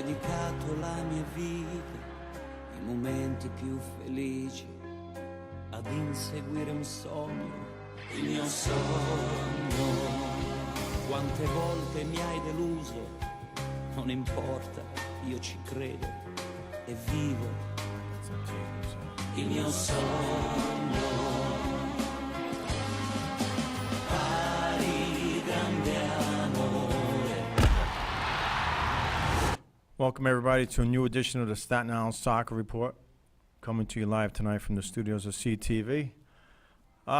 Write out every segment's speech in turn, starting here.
dedicato la mia vita, i momenti più felici, ad inseguire un sogno, il mio sogno. Quante volte mi hai deluso, non importa, io ci credo e vivo il mio sogno. Pari grande amore. Welcome everybody to a new edition of the Staten Island Soccer Report, coming to you live tonight from the studios of CTV.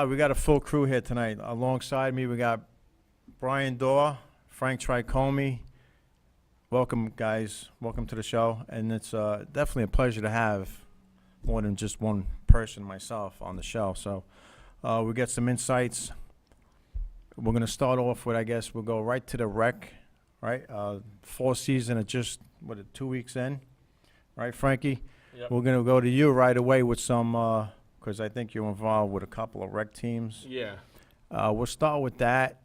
We got a full crew here tonight. Alongside me, we got Brian Dorr, Frank Tricomi. Welcome, guys. Welcome to the show. And it's definitely a pleasure to have more than just one person, myself, on the show. So we get some insights. We're going to start off with, I guess, we'll go right to the rec, right? Fall season at just, 2 weeks in? Right, Frankie? Yep. We're going to go to you right away with some, because I think you're involved with a couple of rec teams. Yeah. We'll start with that,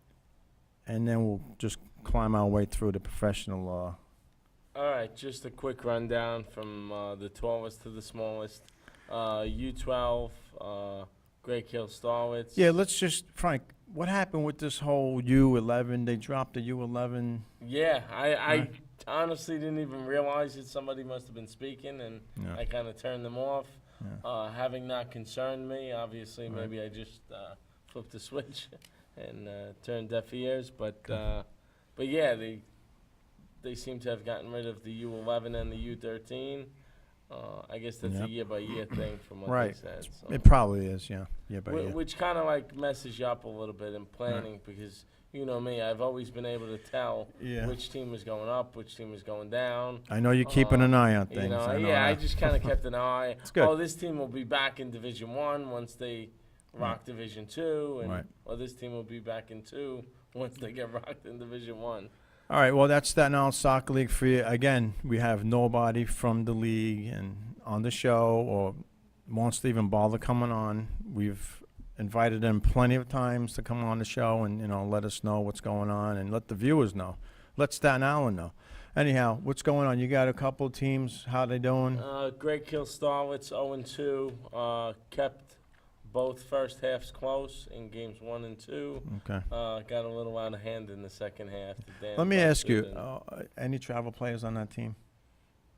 and then we'll just climb our way through the professional. All right, just a quick rundown from the tallest to the smallest. U12, Great Kill Starwitz. Yeah, let's just, Frank, what happened with this whole U11? They dropped the U11. Yeah, I honestly didn't even realize that somebody must have been speaking, and Yeah. I kind of turned them off. Yeah. Having not concerned me, obviously, Right. maybe I just flipped the switch and turned deaf ears. But yeah, they seem to have gotten rid of the U11 and the U13. I guess that's Yep. a year-by-year thing from what Right. they said. So. It probably is, yeah. Yeah, but yeah. Which kind of like messes you up a little bit in planning because you know me, I've always been able to tell Yeah. which team is going up, which team is going down. I know you're keeping an eye on things. You know, I know I that. just kind of kept an eye. It's good. Oh, this team will be back in Division 1 once they rock Division 2, and Right. or this team will be back in 2 once they get rocked in Division 1. All right, well, that's Staten Island Soccer League for you. Again, we have nobody from the league and on the show or wants to even bother coming on. We've invited them plenty of times to come on the show and, let us know what's going on and let the viewers know. Let Staten Island know. Anyhow, what's going on? You got a couple of teams. How they doing? Great Kill Starwitz 0-2, kept both first halves close in games 1 and 2. Okay. Got a little out of hand in the second half. Let me ask you, any travel players on that team?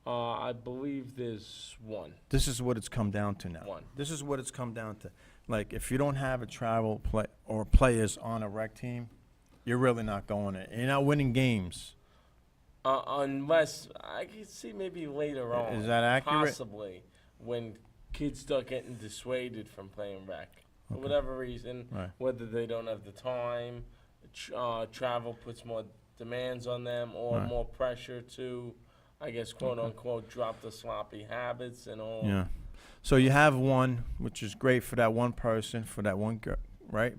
I believe there's one. This is what it's come down to now. One. This is what it's come down to. Like, if you don't have a travel play or players on a rec team, you're really not going it. You're not winning games. Unless I can see maybe later on. Is that accurate? Possibly when kids start getting dissuaded from playing rec for whatever reason, Right. whether they don't have the time, travel puts more demands on them, or Right. more pressure to, I guess, quote unquote, drop the sloppy habits and all. Yeah. So you have one, which is great for that one person, for that one girl, right?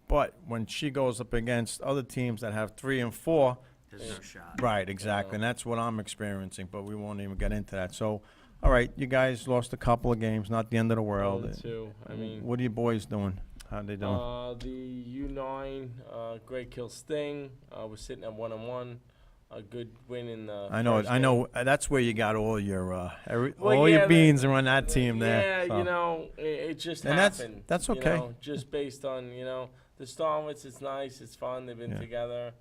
But when she goes up against other teams that have 3 and 4, There's no shot. right, exactly, and that's what I'm experiencing. But we won't even get into that. So, all right, you guys lost a couple of games, not the end of the world. 0-2. I mean, What are you boys doing? How they doing? the U9 Great Kill Sting was sitting at 1-1. A good win in the. I know. first I game. know. That's where you got all your Well, all yeah, your beans are on that team Yeah, there. so. it just And happened. that's you okay. know, just based on the Starwitz, it's nice, it's fun. They've been Yeah. together.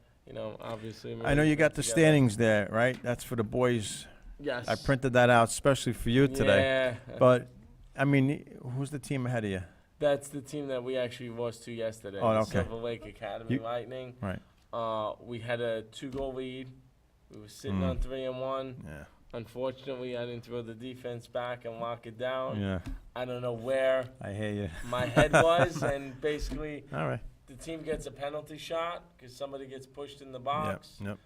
Obviously. I know you they've got been the together. standings there, right? That's for the boys. Yes. I printed that out especially for you today. Yeah. But I mean, who's the team ahead of you? That's the team that we actually lost to yesterday. Oh, the okay. Silver Lake Academy Lightning. Right. We had a 2-goal lead. We were sitting on 3-1. Yeah. Unfortunately, I didn't throw the defense back and lock it down. Yeah. I don't know where I hear you. my head was, and basically All right. the team gets a penalty shot because somebody gets pushed in the box. Yep.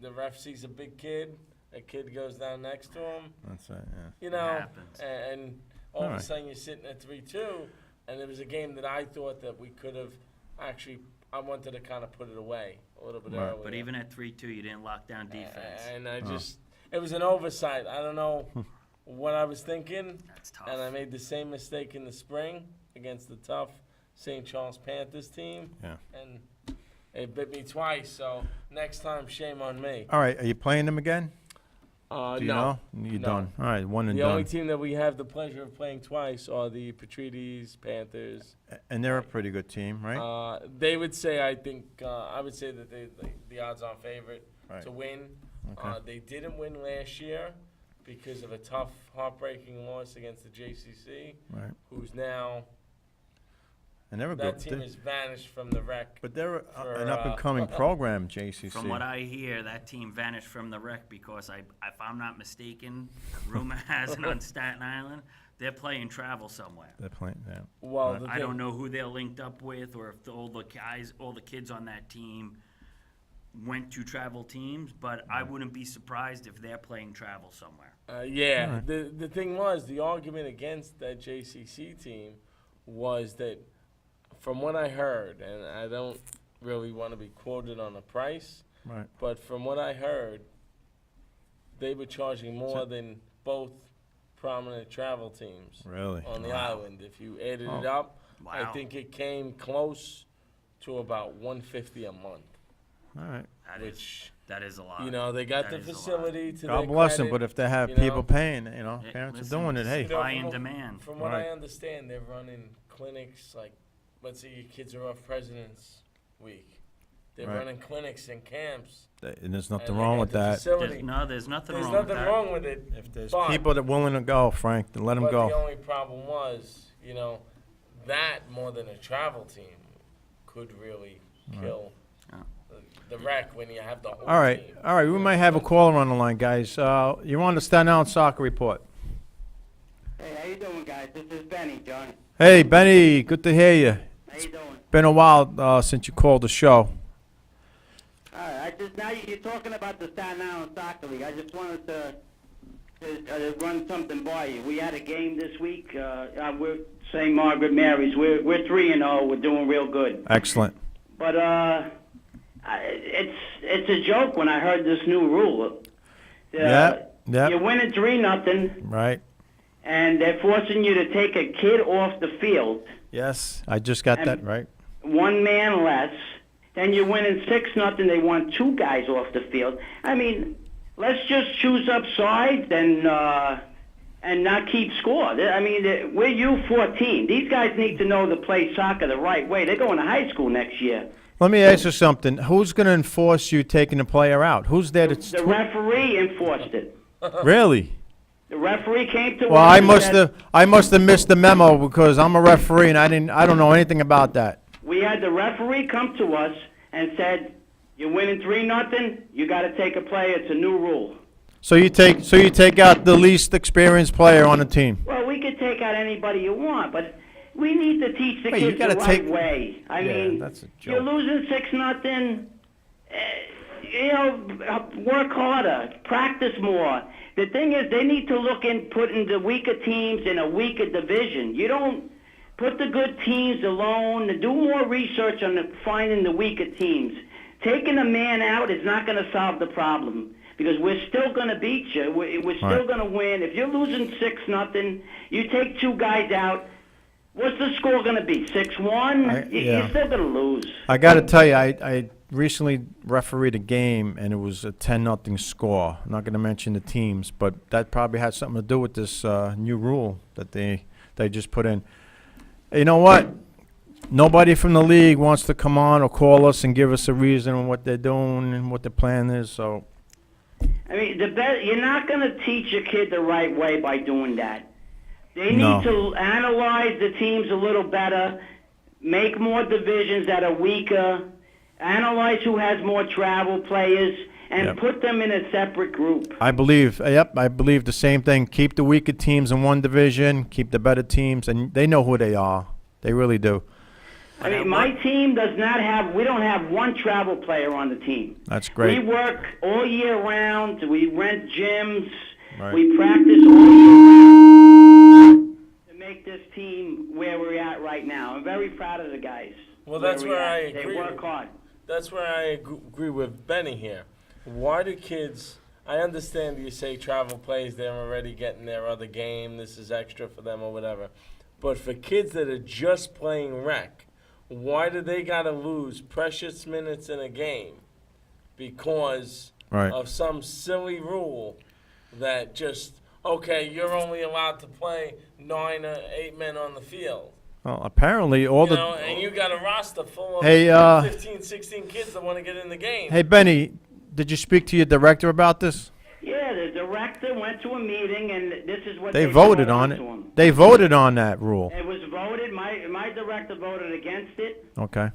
The ref sees a big kid. A kid goes down next to him. That's right. Yeah. You know, happens. and all of Alright. a sudden you're sitting at 3-2, and it was a game that I thought that we could have actually. I wanted to kind of put it away a little bit Right. earlier. But even at 3-2, you didn't lock down defense. And I just, it was an oversight. I don't know what I was thinking, That's tough. and I made the same mistake in the spring against the tough St. Charles Panthers team. Yeah. And it bit me twice, so next time, shame on me. All right. Are you playing them again? Do you No. know? You're No. done. All right, one and The done. only team that we have the pleasure of playing twice are the Patrides Panthers. And they're a pretty good team, right? They would say, I would say that they the odds-on favorite Right. to win. Okay. They didn't win last year because of a tough, heartbreaking loss against the JCC, Right. who's now And they're a that good team has vanished from the wreck. But they're for, an up-and-coming program, JCC. From what I hear, that team vanished from the wreck because if I'm not mistaken, rumor has it on Staten Island, they're playing travel somewhere. They're playing, yeah. Well, Right. the I thing- don't know who they're linked up with, or if all the kids on that team went to travel teams, but I wouldn't be surprised if they're playing travel somewhere. Yeah, Alright. the thing was, the argument against that JCC team was that, from what I heard, and I don't really want to be quoted on a price, Right. but from what I heard, they were charging more than both prominent travel teams Really? on the Wow. island. If you added it Oh. up, I Wow. think it came close to about $150 a month, All right. That is a lot. you know, they got That the is a lot. facility to God their bless them, credit. but if they have you know. people paying, parents Yeah, are listen, doing it, hey. You know, High in from- demand. From what Right. I understand, they're running clinics like, let's say your kids are off President's Week. They're Right. running clinics and camps. And there's and nothing they wrong got with the that. facility. There's nothing There's wrong nothing with that. wrong with it. If there's but- people that are willing to go, Frank, then let them But the go. only problem was, you know, that more than a travel team could really kill Yeah. the wreck when you have the whole All right, team. all right, we might have a caller on the line, guys. You're on the Staten Island Soccer Report. Hey, how you doing, guys? This is Benny, John. Hey, Benny, good to hear you. How you doing? Been a while since you called the show. All right, now you're talking about the Staten Island Soccer League. I just wanted to run something by you. We had a game this week. We're St. Margaret Mary's. We're 3-0. We're doing real good. Excellent. But it's a joke when I heard this new rule. Yeah. You're winning 3-0, Right. and they're forcing you to take a kid off the field. Yes, I just got that right. One man less. Then you're winning 6-0. They want two guys off the field. I mean, let's just choose up sides and not keep score. I mean, we're U14. These guys need to know to play soccer the right way. They're going to high school next year. Let me ask you something. Who's going to enforce you taking the player out? Who's there to... The referee enforced it. Really? The referee came to Well, us I and said, must have missed the memo because I'm a referee and I don't know anything about that. we had the referee come to us and said, you're winning 3-0. You got to take a player. It's a new rule. So you take out the least experienced player on the team. Well, we could take out anybody you want, but we need to teach the Wait, you kids the gotta right take- way. I Yeah, mean, that's a you're joke. losing 6-0. Work harder, practice more. The thing is, they need to look and put in the weaker teams in a weaker division. You don't put the good teams alone. Do more research on finding the weaker teams. Taking a man out is not going to solve the problem because we're still going to beat you. We're still Right. going to win. If you're losing 6-0, you take two guys out. What's the score going to be? 6-1? yeah. You're still going to lose. I got to tell you, I recently refereed a game and it was a 10-0 score. I'm not going to mention the teams, but that probably had something to do with this new rule that they just put in. You know what? Nobody from the league wants to come on or call us and give us a reason on what they're doing and what the plan is. So I mean, you're not going to teach a kid the right way by doing that. They No. need to analyze the teams a little better, make more divisions that are weaker, analyze who has more travel players, and Yep. put them in a separate group. I believe the same thing. Keep the weaker teams in one division, keep the better teams, and they know who they are. They really do. I mean, my team we don't have one travel player on the team. That's great. We work all year round. We rent gyms. Right. We practice all year round to make this team where we're at right now. I'm very proud of the guys. Well, that's we're where at. I They agree work with- hard. That's where I agree with Benny here. Why do kids? I understand you say travel plays, they're already getting their other game. This is extra for them or whatever. But for kids that are just playing rec, why do they gotta lose precious minutes in a game because Right. of some silly rule that just, okay, you're only allowed to play 9 or 8 men on the field. Well, apparently all You know, and you got a roster full of Hey, 15, 16 kids that want to get in the game. Hey, Benny, did you speak to your director about this? Yeah, the director went to a meeting, and this is what They they voted brought on to it. him. They voted on that rule. It was voted. My director voted against it, Okay.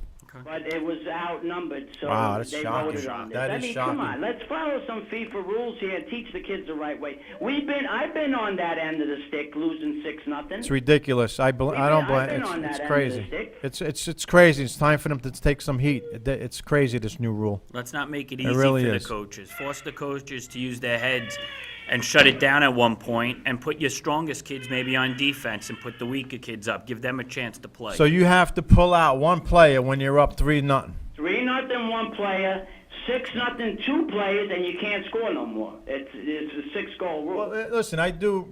but it was outnumbered, so Wow, that's they shocking. voted on it. That I is mean, shocking. come on, let's follow some FIFA rules here and teach the kids the right way. I've been on that end of the stick, losing 6-0. It's ridiculous. I don't I've blame. been on that It's end of the crazy. stick. It's crazy. It's time for them to take some heat. It's crazy, this new rule. Let's not make it It easy really for is. the coaches. Force the coaches to use their heads and shut it down at one point, and put your strongest kids maybe on defense and put the weaker kids up. Give them a chance to play. So you have to pull out one player when you're up 3-0. 3-0 one player, 6-0 two players, and you can't score no more. It's a 6-goal rule. Well, listen, I do.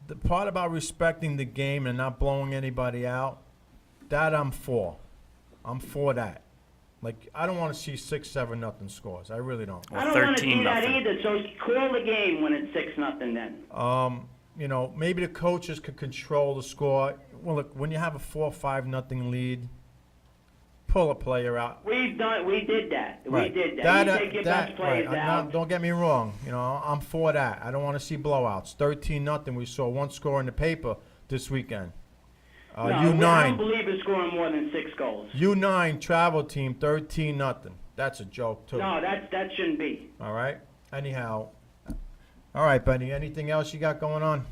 The part about respecting the game and not blowing anybody out, that I'm for. I'm for that. Like, I don't want to see 6-7-0 scores. I really don't. I don't want to see 13-0. that either. So call the game when it's 6-0 then. You know, maybe the coaches could control the score. Well, look, when you have a 4-5-0 lead, pull a player out. We did that. Right. We did that. You take your best players right. out. Don't get me wrong. You know, I'm for that. I don't want to see blowouts. 13-0. We saw one score in the paper this weekend. No, I don't U9. believe in scoring more than 6 goals. U9 travel team 13-0. That's a joke too. No, that shouldn't be. All right. Anyhow. All right, Benny. Anything else you got going on?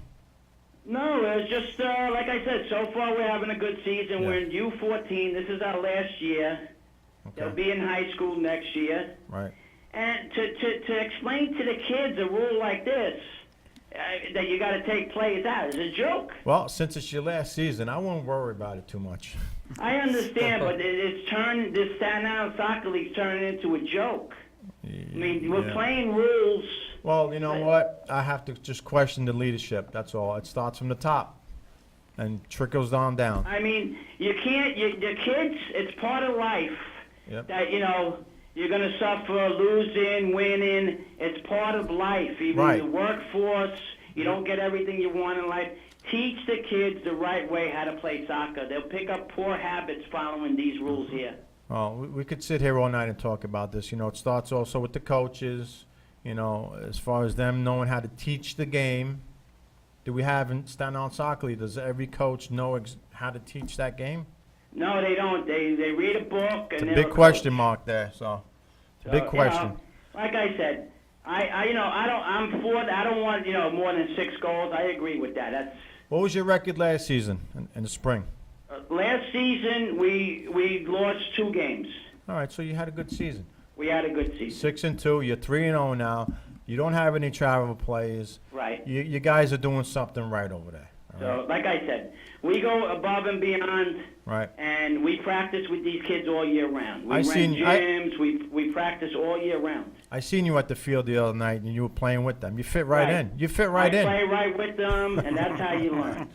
No, it was just like I said. So far, we're having a good season. Yeah. We're in U14. This is our last year. They'll Okay. be in high school next year. Right. And to explain to the kids a rule like this, that you got to take players out, is a joke. Well, since it's your last season, I won't worry about it too much. I understand, but this Staten Island Soccer League's turning into a joke. I mean, we're Yeah. playing rules. Well, you know what? I have to just question the leadership. That's all. It starts from the top and trickles on down. I mean, you can't. The kids, it's part of life. Yep. That you're going to suffer losing, winning. It's part of life. Even Right. the workforce, you don't get everything you want in life. Teach the kids the right way how to play soccer. They'll pick up poor habits following these rules here. Well, we could sit here all night and talk about this. You know, it starts also with the coaches. You know, as far as them knowing how to teach the game. Do we have in Staten Island Soccer League, does every coach know how to teach that game? No, they don't. They read a book It's and a they're big a question coach. mark there, so it's a So, big question. Like I said, I'm for. I don't want more than 6 goals. I agree with that. That's What was your record last season in the spring? last season we lost 2 games. All right, so you had a good season. We had a good season. 6-2, you're 3-0 now. You don't have any travel plays. Right. You guys are doing something right over there. All right? So, like I said, we go above and beyond, Right. and we practice with these kids all year round. We I rent seen- gyms. We practice all year round. I seen you at the field the other night, and you were playing with them. You fit right in. You fit right I in. play right with them, and that's how you learn.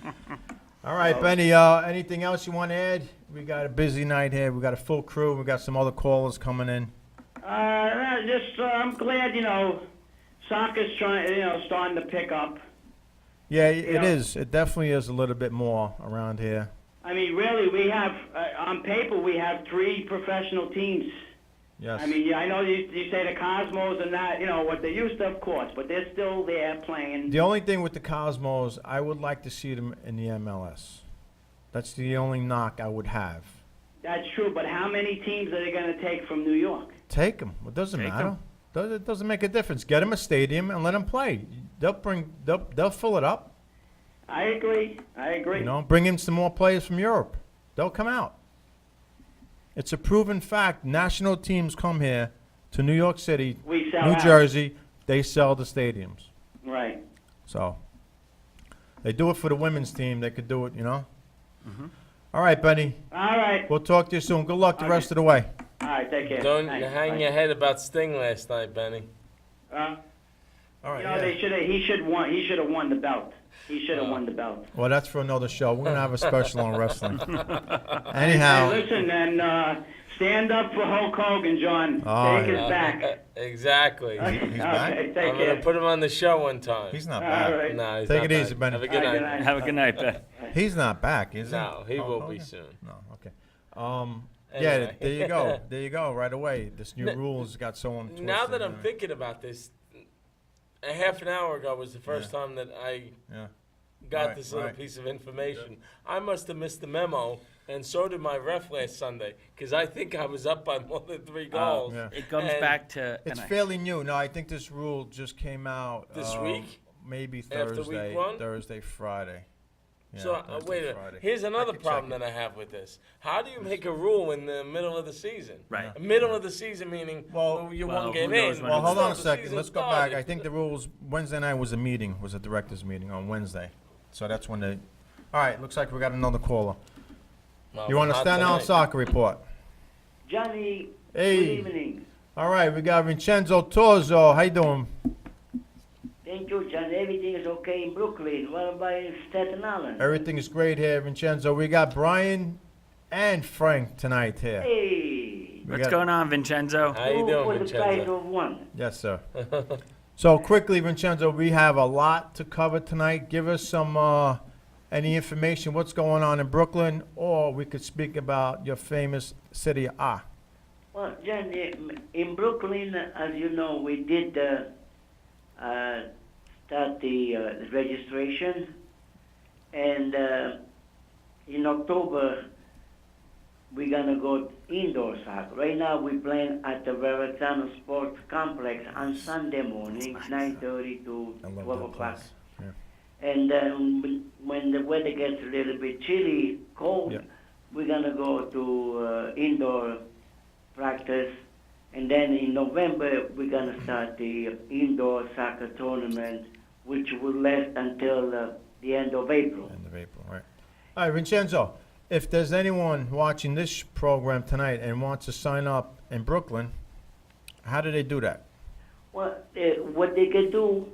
All right, Benny, anything else you want to add? We got a busy night here. We got a full crew. We got some other callers coming in. I'm glad soccer's starting to pick up. Yeah, it Yeah. is. It definitely is a little bit more around here. I mean, really, we have on paper we have 3 professional teams. Yes. I mean, I know you say the Cosmos are not, what they used to, of course, but they're still there playing. The only thing with the Cosmos, I would like to see them in the MLS. That's the only knock I would have. That's true, but how many teams are they going to take from New York? Take them. It doesn't Take matter. 'em. It doesn't make a difference. Get them a stadium and let them play. They'll fill it up. I agree. You know, bring in some more players from Europe. They'll come out. It's a proven fact. National teams come here to New York City, We sell New out. Jersey. They sell the stadiums. Right. So they do it for the women's team. They could do it, All right, Benny. All right. We'll talk to you soon. Good luck the Okay. rest of the way. All right. Take care. Don't Thanks. hang Bye. your head about Sting last night, Benny. All right. They should have. He should have won the belt. He should have won the belt. Well, that's for another show. We're gonna have a special on wrestling. Hey, Anyhow, listen, and Stand up for Hulk Hogan, John. Oh, Take yeah. his back. Exactly. He's back? Okay, take I'm gonna care. put him on the show one time. He's not All back. right. No, he's Take not it easy, back. Benny. Have a good All right, night. Have a good night, Ben. He's not back, is he? No, he Hulk will be Hogan? soon. No, okay. Yeah, Anyway. there you go. There you go, right away. This new rules got someone twisted. Now that I'm right? thinking about this, a half an hour ago was the first Yeah. time that I Yeah. got Right, this little right. piece of information. I must have missed the memo, and so did my ref last Sunday, because I think I was up by more than 3 goals. Yeah. It comes And back to. It's and I- fairly new. No, I think this rule just came out This week? Maybe After week Thursday, one? Thursday, Friday. Yeah, So Thursday, wait a minute. Friday. Here's another could check problem it. that I have with this. How do you make a rule in the middle of the season? Right. The middle of the season meaning Well- you're well, one game who knows in. when Well, but hold still on a the second. season Let's go started. back. I think the rules, Wednesday night was a director's meeting on Wednesday. So that's when they, all right, looks like we got another caller. Well, You want to not stand on tonight. soccer report? Johnny, Hey. good evening. All right, we got Vincenzo Torzo. How you doing? Thank you, John. Everything is okay in Brooklyn. What about in Staten Island? Everything is great here, Vincenzo. We got Brian and Frank tonight here. Hey, We What's got- going on, Vincenzo? How you two doing, for the price Vincenzo? of one. Yes, sir. So quickly, Vincenzo, we have a lot to cover tonight. Give us some any information, what's going on in Brooklyn, or we could speak about your famous city of Ah. Well, John, in Brooklyn, as you know, we did start the registration, and in October we're gonna go indoor soccer. Right now we're playing at the Verrazano Sports Complex on Sunday morning, 9:30 to I love 12 that o'clock. place. Yeah. And when the weather gets a little bit chilly, cold, Yeah. we're gonna go to indoor practice, and then in November we're gonna start the indoor soccer tournament, which will last until the end of April. End of April, right. All right, Vincenzo, if there's anyone watching this program tonight and wants to sign up in Brooklyn, how do they do that? Well, what they could do,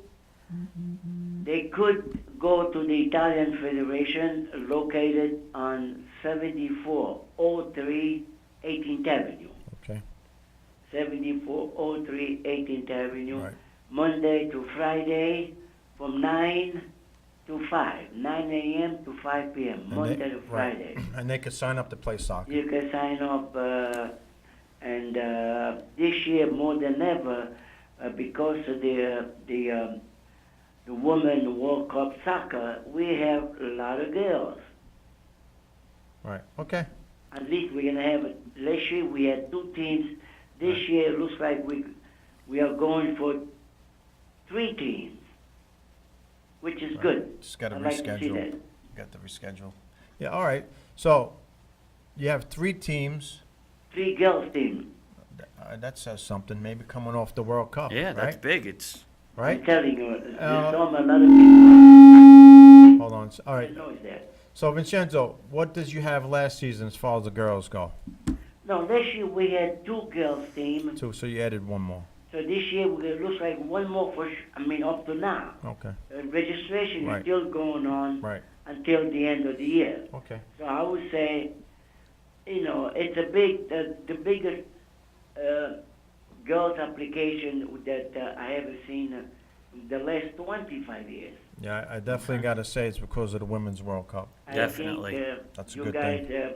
they could go to the Italian Federation located on 7403 18th Avenue. Okay, 7403 18th Avenue, right. Monday to Friday from 9 to 5, 9 a.m. to 5 p.m., And Monday they- to right. Friday. And they can sign up to play soccer. You can sign up, and this year more than ever, because of the Women World Cup soccer, we have a lot of girls. Right, okay. At least we're gonna have. Last year we had 2 teams. This Right. year it looks like we are going for 3 teams, which is Right. good. Just got to I'd like to see reschedule. that. Got to reschedule. Yeah, all right. So you have 3 teams. 3 girls teams. That says something. Maybe coming off the World Cup. Yeah, that's right. big. It's I'm Right. telling you, this Uh, summer a lot of people. Hold on. All right. Noise there. So Vincenzo, what did you have last season as far as the girls go? No, last year we had 2 girls teams. 2. So you added 1 more. So this year it looks like 1 more up to now. Okay. Registration Right. is still going on Right. until the end of the year. Okay. So I would say, it's a the biggest girls application that I have seen in the last 25 years. Yeah, I definitely got to say it's because of the Women's World Cup. I Definitely. think, That's a you good guys thing.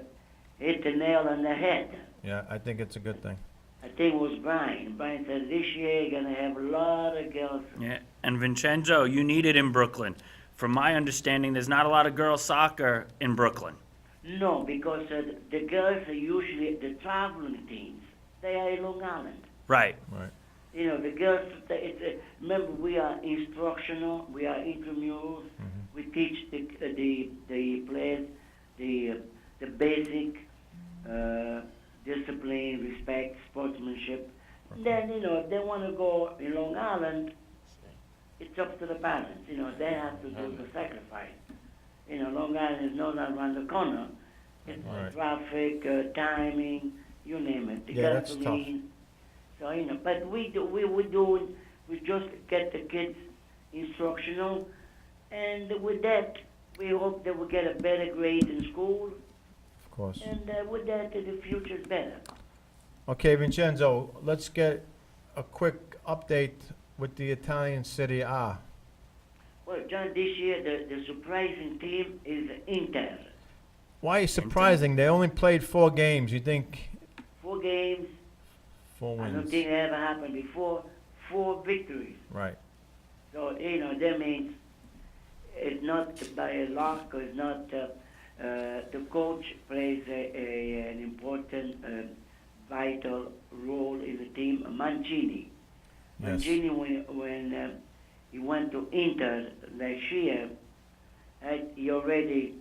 hit the nail on the head. Yeah, I think it's a good thing. I think it was Brian. Brian said this year you're going to have a lot of girls. yeah. And Vincenzo, you need it in Brooklyn. From my understanding, there's not a lot of girls soccer in Brooklyn. No, because the girls are usually the traveling teams. They are in Long Island. Right. Right. The girls, remember we are instructional, we are intramurals, we teach the players the basic discipline, respect, sportsmanship. Then, if they want to go in Long Island, it's up to the parents. They have to do the sacrifice. Long Island is not around the corner. It's Right. traffic, timing, you name it. The Yeah, that's tough. gasoline. So, but we just get the kids instructional, and with that, we hope they will get a better grade in school, Of course. and with that, the future's better. Okay, Vincenzo, let's get a quick update with the Italian Serie A. Well, John, this year the surprising team is Inter. Why is surprising? They only played 4 games. You think 4 games. 4 I don't wins? think it ever happened before. 4 victories. Right. So, that means it's not by luck, or it's not, the coach plays an important, vital role in the team. Mancini. Yes. Mancini, when he went to Inter last year, he already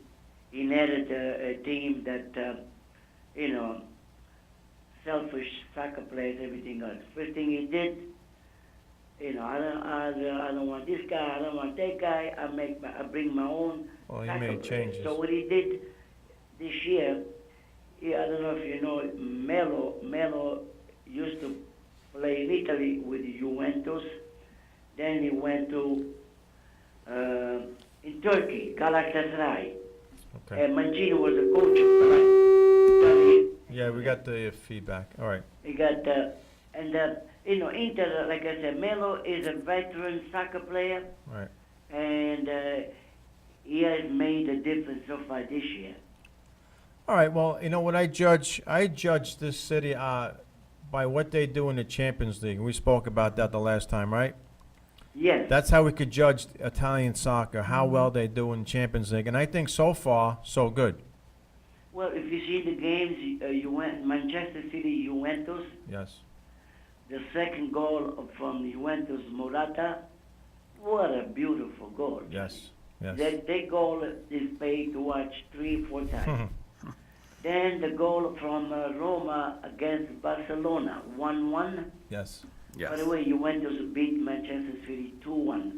inherited a team that, selfish soccer players, everything else. First thing he did, I don't want this guy, I don't want that guy. I bring my own. Well, he soccer made players. changes. So what he did this year, I don't know if you know, Melo used to play in Italy with Juventus. Then he went to in Turkey, Galatasaray. Okay. And Mancini was the coach of Galatasaray. Yeah, we got the feedback. All right. He got, Inter, like I said, Melo is a veteran soccer player, Right. and he has made a difference so far this year. All right. Well, you know what I judge? I judge this city by what they do in the Champions League. We spoke about that the last time, right? Yes. That's how we could judge Italian soccer, how well they do in Champions League. And I think so far, so good. Well, if you see the games, you went Manchester City, Juventus. Yes. The second goal from Juventus, Morata. What a beautiful goal. Yes. Yes. That goal is paid to watch 3-4 times. Then the goal from Roma against Barcelona, 1-1. Yes. Yes. By the way, Juventus beat Manchester City 2-1.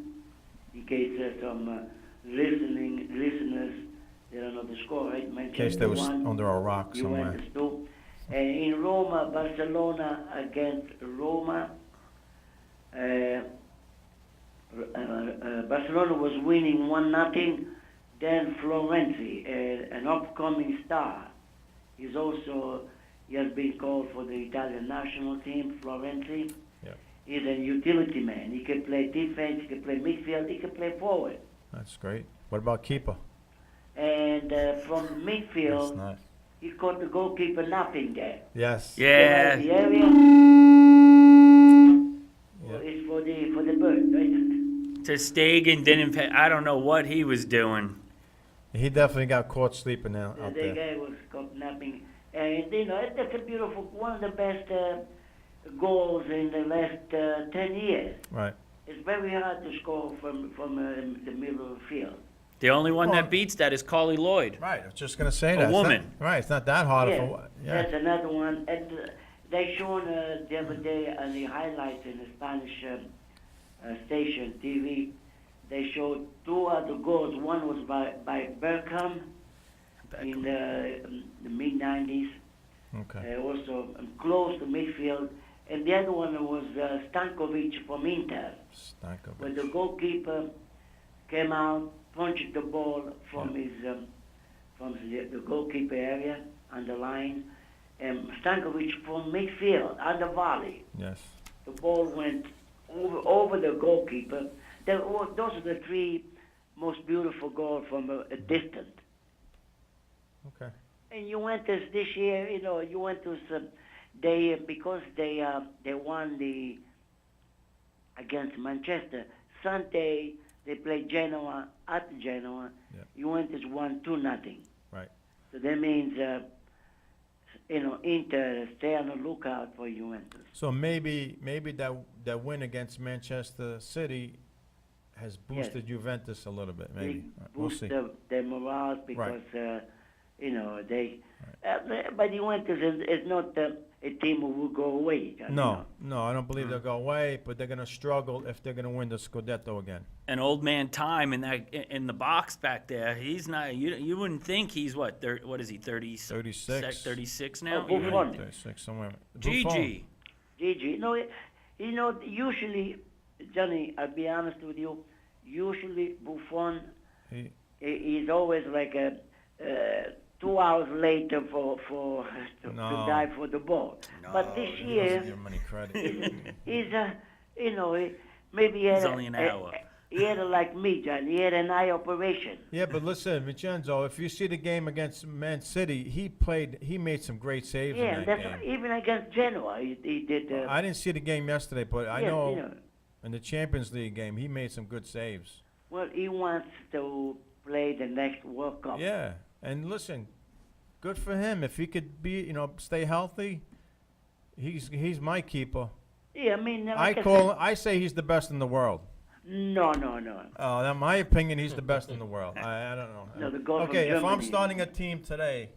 In case some listeners, they don't know the score, right? In case they was 1, under a rock somewhere. Juventus 2. And in Roma, Barcelona against Roma. Barcelona was winning 1-0. Then Florenzi, an upcoming star, he has been called for the Italian national team. Florenzi. Yep. He's a utility man. He can play defense, he can play midfield, he can play forward. That's great. What about keeper? And from That's midfield, nice. he caught the goalkeeper napping there. Yes. Yeah. The area Yep. is for the bird, right? Ter Stegen didn't pay. I don't know what he was doing. He definitely got caught sleeping out The there. guy was caught napping. And, that's a beautiful, one of the best goals in the last 10 years. Right. It's very hard to score from the middle of the field. The only one Well- that beats that is Carly Lloyd. Right. I was just gonna say A that. It's not- woman. right. It's not that hard. Yeah, Yeah. that's another one. And they shown the other day on the highlights in the Spanish station TV. They showed 2 other goals. One was by Bergkamp in the mid-90s, Okay. also close to midfield. And the other one was Stankovic from Inter, where the Stankovic. goalkeeper came out, punched the ball from from the goalkeeper area on the line, and Stankovic from midfield on the volley. Yes. The ball went over the goalkeeper. Those are the 3 most beautiful goals from a distance. Okay. And Juventus this year, Juventus, because they won against Manchester. Sunday they played Genoa at Genoa. Yep. Juventus won 2-0. Right. So that means Inter stay on the lookout for Juventus. So maybe that win against Manchester City has boosted Juventus a little bit. Maybe. We'll Boost see. their morale because they. But Juventus is not a team who will go away. No, I don't believe they'll go away, but they're going to struggle if they're going to win the Scudetto again. An old man time in the box back there. He's not. You wouldn't think he's what? What is he? 36. 36 now. Oh, Buffon. 36 somewhere. Gigi. Gigi. Usually, Johnny, I'll be honest with you, usually Buffon, He- he's always like 2 hours later to No. dive for the ball. But this He doesn't year, give him any credit. he's maybe he had It's only an hour. he had like me, John. He had an eye operation. Yeah, but listen, Vincenzo, if you see the game against Man City, he made some great saves Yeah, in and that that's game. even against Genoa, he did. I didn't see the game yesterday, but I yes, know you know. in the Champions League game, he made some good saves. Well, he wants to play the next World Cup. Yeah, and listen, good for him. If he could stay healthy, he's my keeper. Yeah, I mean, like I say he's the best in the world. No. In my opinion, he's the best in the world. I don't know. No, the goal from Okay, if I'm Germany. starting a team today,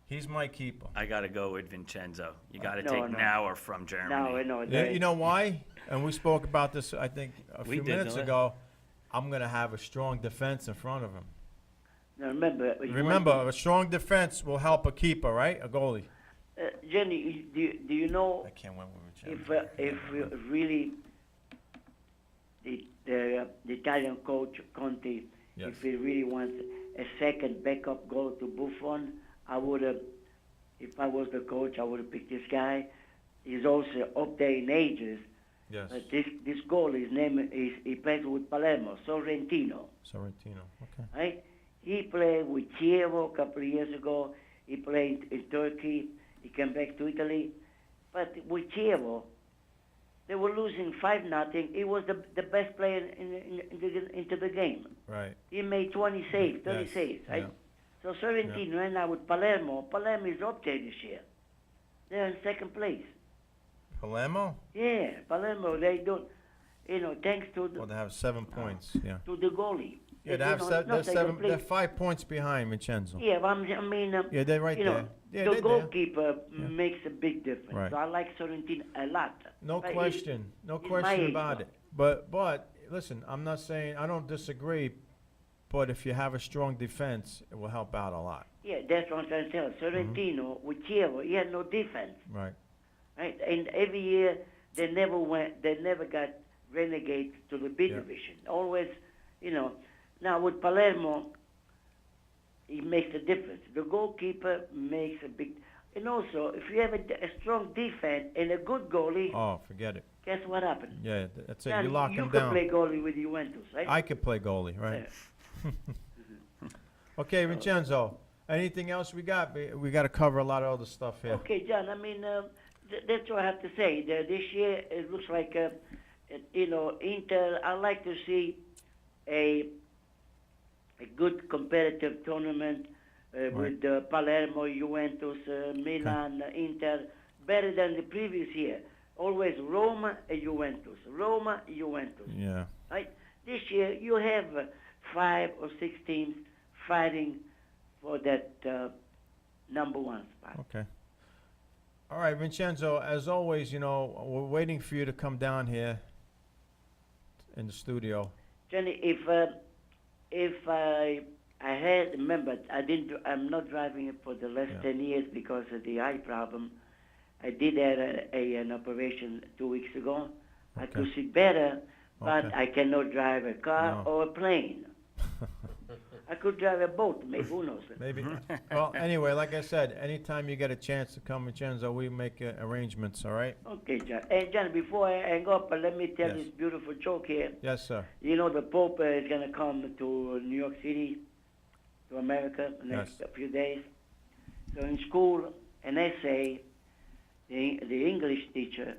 he's my keeper. I gotta go with Vincenzo. You gotta No, take no. Nauer from Germany. No, I know. Yeah, you know why? And we spoke about this, I think, a We few did, minutes didn't we? ago. I'm going to have a strong defense in front of him. Now remember. Remember, a strong defense will help a keeper, right? A goalie. Jenny, do you know I can't win with if really the Italian coach Conte, Yes. if he really wants a second backup goal to Buffon, I would have. If I was the coach, I would have picked this guy. He's also up there in ages. Yes. But this goal, his name is he plays with Palermo, Sorrentino, Sorrentino. Okay. right? He played with Chievo a couple of years ago. He played in Turkey. He came back to Italy. But with Chievo, they were losing 5-0. He was the best player into the game. Right. He made 20 saves, 30 Yes, saves, right? yeah. So Sorrentino right now with Palermo. Palermo is up there this year. They're in second place. Palermo? Yeah, Palermo, they don't, thanks to Well, they have 7 points. Yeah. to the goalie. Yeah, they You have know, they're not second place. They're 5 points behind Vincenzo. Yeah, but I mean, Yeah, they're right you there. know, Yeah, the they're there. goalkeeper makes a big difference. Right. So I like Sorrentino a lot. No But question. No he's my question age, about though. it. But listen, I'm not saying I don't disagree. But if you have a strong defense, it will help out a lot. Yeah, that's what I'm trying to tell. Sorrentino with Chievo, he had no defense, Right. right? And every year they never got relegated to the B Yeah. division. Always, Now with Palermo, he makes a difference. The goalkeeper makes a big. And also, if you have a strong defense and a good goalie, Oh, forget it. guess what happens? Yeah, that's it. Now, You lock you him could down. play goalie with Juventus, right? I could play goalie, right? Okay, Vincenzo. Anything else we got? We got to cover a lot of other stuff here. Okay, John. I mean, that's what I have to say. This year it looks like, Inter. I like to see a good competitive tournament with Palermo, Juventus, Milan, Inter, better than the previous year. Always Roma and Juventus. Roma, Juventus. Yeah. Right? This year you have 5 or 6 teams fighting for that number 1 spot. Okay. All right, Vincenzo. As always, we're waiting for you to come down here in the studio. Jenny, if I had remembered, I'm not driving it for the last 10 years because of the eye problem. I did have an operation 2 weeks ago. I could see better, but Okay. I cannot drive a car No. or a plane. I could drive a boat, maybe, who knows? Maybe. Well, anyway, like I said, anytime you get a chance to come, Vincenzo, we make arrangements. All right? Okay, John. And John, before I hang up, let me tell Yes. this beautiful joke here. Yes, sir. The Pope is going to come to New York City, to America, the next few days. So in school, an essay, the English teacher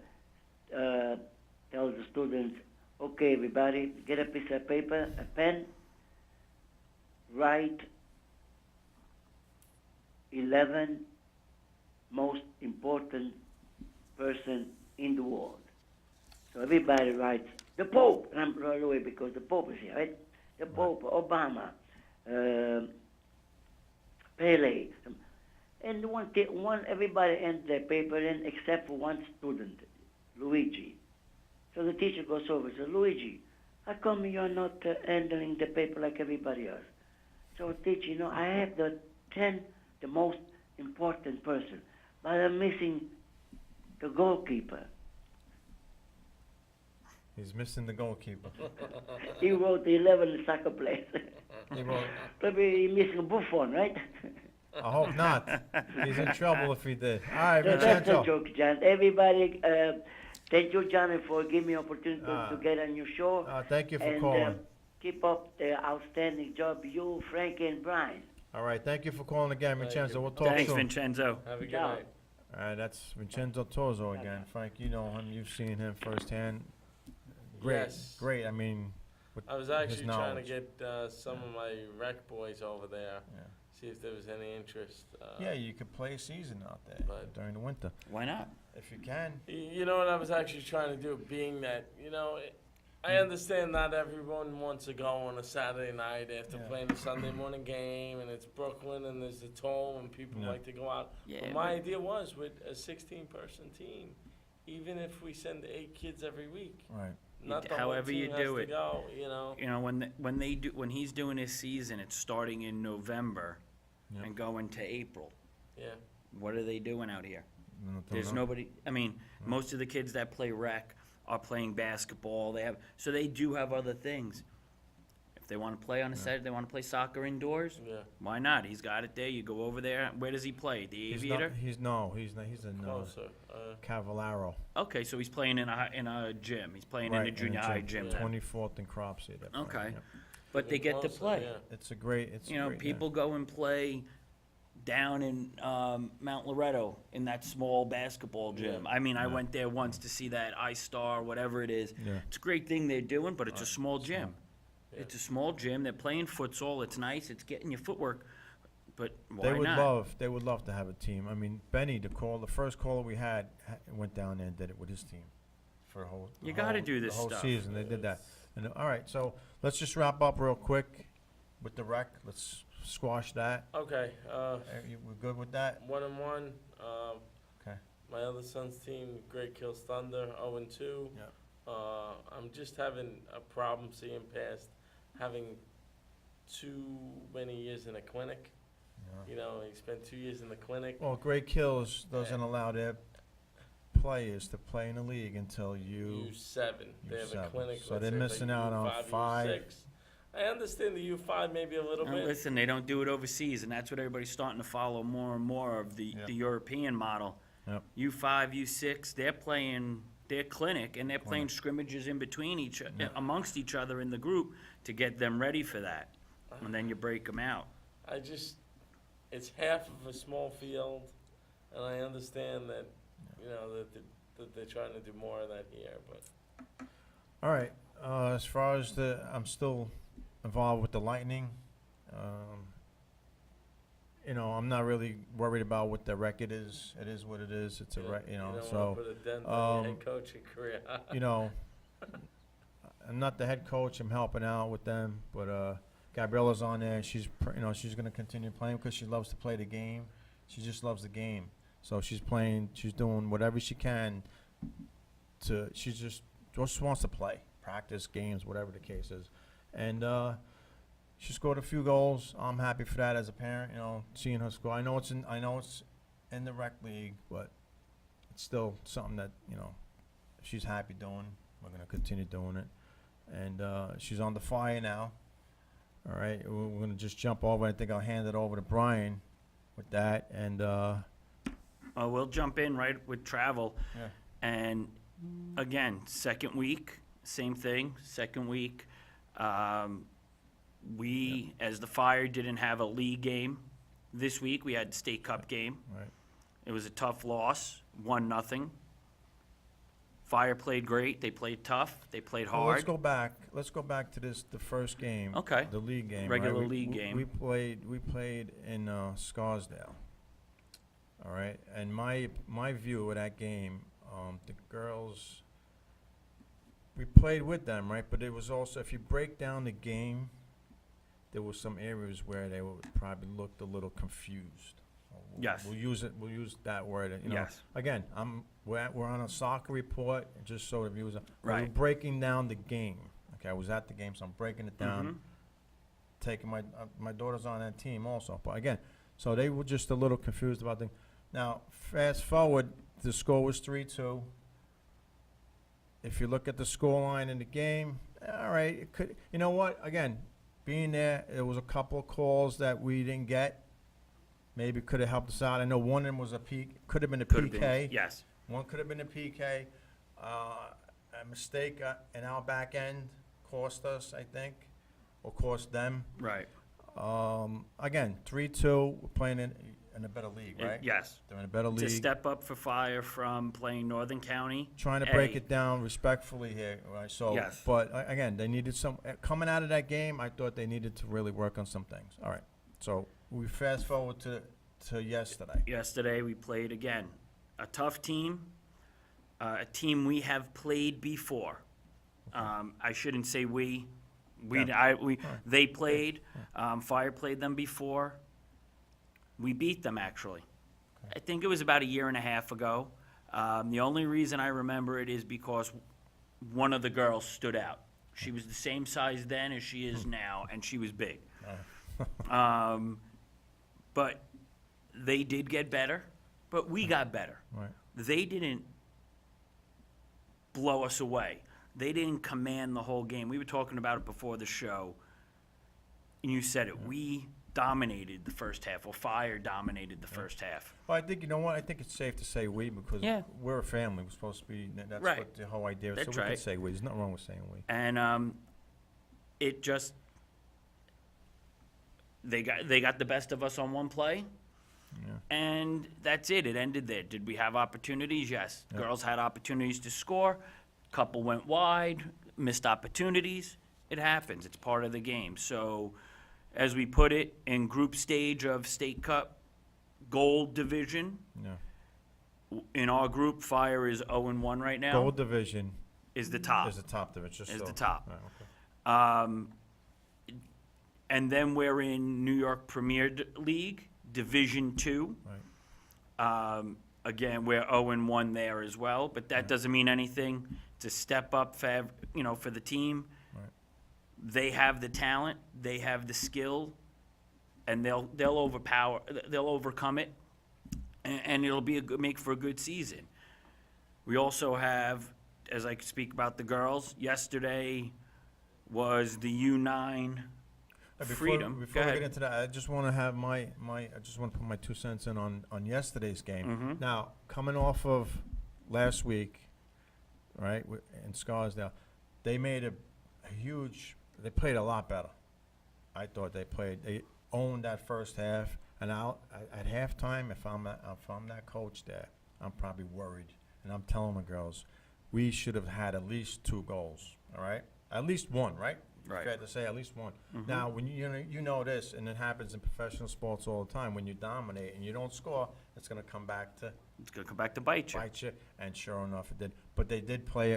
tells the students, okay, everybody, get a piece of paper, a pen, write 11 most important person in the world. So everybody writes the Pope, and I'm right away because the Pope is here, right? The Pope, Obama, Pele, and everybody ends their paper in except for one student, Luigi. So the teacher goes over and says, Luigi, how come you're not handling the paper like everybody else? So teacher, I have the most important person, but I'm missing the goalkeeper. He's missing the goalkeeper. He wrote the 11 soccer players. He wrote, Probably he's missing Buffon, right? I hope not. He's in trouble if he did. All right, That's a Vincenzo. joke, John. Everybody, thank you, John, for giving me opportunity to get on your show. Thank you for and calling. keep up the outstanding job, you, Frank, and Brian. All right, thank you for calling again, Thank Vincenzo. you. We'll talk Thanks, soon. Vincenzo. Have a good Ciao. night. All right, that's Vincenzo Tozo again. Frank, you know him. You've seen him firsthand. Great, Yes. great. I mean, with I was his actually trying to knowledge. get some of my rec boys over there, Yeah. see if there was any interest. Yeah, you could play a season out there But- during the winter Why not? if you can. You know what I was actually trying to do, being that, I understand not everyone wants to go on a Saturday night after Yeah. playing a Sunday morning game, and it's Brooklyn, and there's the toll, and people Yeah. like to go out. Yeah, But my idea was, with a 16-person team, even if we send 8 kids every week, Right. not the whole However you team has do to it. go, You know, when he's doing his season, it's starting in November Yep. and going to April. Yeah. What are they doing out here? Don't There's know. nobody. I mean, most of the kids that play rec are playing basketball. So they do have other things. If they want to play on a Saturday, they want to play soccer indoors. Yeah. Why not? He's got it there. You go over there. Where does he play? The He's Aviator. not. He's not. He's in Closer. Cavallaro. Okay, so he's playing in a gym. He's playing in a junior high gym. then. 24th and Cropsey. they're playing, Okay. yep. But they get to Closer, play. yeah. It's a great. It's You know, great, people go and play down in Mount Loretto in that small basketball gym. I mean, I went there once to see that iStar, whatever it is. Yeah. It's a great thing they're doing, but it's a small gym. Yeah. It's a small gym. They're playing futsal. It's nice. It's getting your footwork. But why They would not? They would love to have a team. I mean, Benny, the first caller we had, went down there and did it with his team for a whole. You gotta do this the whole stuff. season. They did that. And all right, so let's just wrap up real quick with the rec. Let's squash that. Okay. We're good with that. 1-1. Okay. My other son's team, Great Kills Thunder, 0-2. Yeah. I'm just having a problem seeing past having too many years in a clinic. He spent 2 years in the clinic. Well, Great Kills doesn't allow their players to play in the league until you. U7. They have a U7. clinic. So let's they're say, missing like out on U5, five. U6. I understand the U5 maybe a little Now, bit. listen, they don't do it overseas, and that's what everybody's starting to follow more and more of the European model. Yep. U5, U6, they're playing their clinic, and they're playing scrimmages in between amongst each other in the group to get them ready for that. And then you break them out. It's half of a small field, and I understand that, that they're trying to do more of that here, but. All right. As far as I'm still involved with the Lightning. I'm not really worried about what the record is. It is what it is. It's a You don't wanna so. put a dent on your head coaching career. I'm not the head coach. I'm helping out with them, but Gabriella's on there. She's she's going to continue playing because she loves to play the game. She just loves the game. So she's playing. She's doing whatever she can. She just wants to play, practice games, whatever the case is, and she scored a few goals. I'm happy for that as a parent. Seeing her score. I know it's in the rec league, but it's still something that she's happy doing. We're going to continue doing it, and she's on the fire now. All right, we're going to just jump over. I think I'll hand it over to Brian with that, and We'll jump in right with travel. Yeah. And again, second week, same thing. Second week, we, as the Fire, didn't have a league game this week. We had the State Cup game. right. It was a tough loss, 1-0. Fire played great. They played tough. They played Well, hard. let's go back. Let's go back to the first game. Okay. The league game. Regular right? league game. We played in Scarsdale. All right, and my view of that game, the girls. We played with them, right? But it was also, if you break down the game, there were some areas where they probably looked a little confused. Yes. We'll use it. We'll use that word. Yes. Again, we're on a soccer report, just so the viewers. We're Right. breaking down the game. Okay, I was at the game, so I'm breaking it down. Mhm. Taking my daughter's on that team also, but again, so they were just a little confused about the. Now, fast forward, the score was 3-2. If you look at the score line in the game, all right, it could. You know what? Again, being there was a couple of calls that we didn't get. maybe could have helped us out. I know one of them was could have been a Could have PK. been, yes. One could have been a PK. A mistake in our back end cost us, I think, or cost them. Right. Again, 3-2, we're playing in a better league, right? Yes. They're in a better It's a league. step up for Fire from playing Northern County. Trying to break it down respectfully here, right? So, Yes. but again, they needed coming out of that game, I thought they needed to really work on some things. All right. So we fast forward to yesterday. Yesterday, we played again. A tough team, a team we have played before. I shouldn't say we. They played. Fire played them before. We beat them, actually. I think it was about a year and a half ago. The only reason I remember it is because one of the girls stood out. She was the same size then as she is now, and she was big. But they did get better, but we got better. Right. They didn't blow us away. They didn't command the whole game. We were talking about it before the show, and you said it. We dominated the first half, or Fire dominated the first half. Well, I think, you know what, I think it's safe to say we, because Yeah. we're a family. We're supposed to be, that's Right. what the whole idea is. That's So we right. can say we. There's nothing wrong with saying we. And it just they got the best of us on one play, and that's it. It ended there. Did we have opportunities? Yes. Yeah. Girls had opportunities to score. Couple went wide, missed opportunities. It happens. It's part of the game. So, as we put it, in group stage of State Cup Gold Division, Yeah. in our group, Fire is 0-1 right now. Gold division is the top. is the top division. Is so- the top. Right, okay. And then we're in New York Premier League, Division 2. Right. Again, we're 0-1 there as well, but that doesn't mean anything. It's a step up for the team. Right. They have the talent, they have the skill, and they'll overcome it, and it'll be make for a good season. We also have, as I speak about the girls, yesterday was the U9 Freedom. Before Go we ahead. get into that, I just want to have I just want to put my 2 cents in on yesterday's game. Mhm. Now, coming off of last week, right, in Scarsdale, they made they played a lot better. I thought they owned that first half, and at halftime, if I'm that coach there, I'm probably worried, and I'm telling the girls, we should have had at least 2 goals, all right? At least one, right? Right. Fair to say, at least one. Mhm. Now, when you know this, and it happens in professional sports all the time, when you dominate and you don't score, it's going to come back to It's going to come back to bite you. bite you, and sure enough, it did. But they did play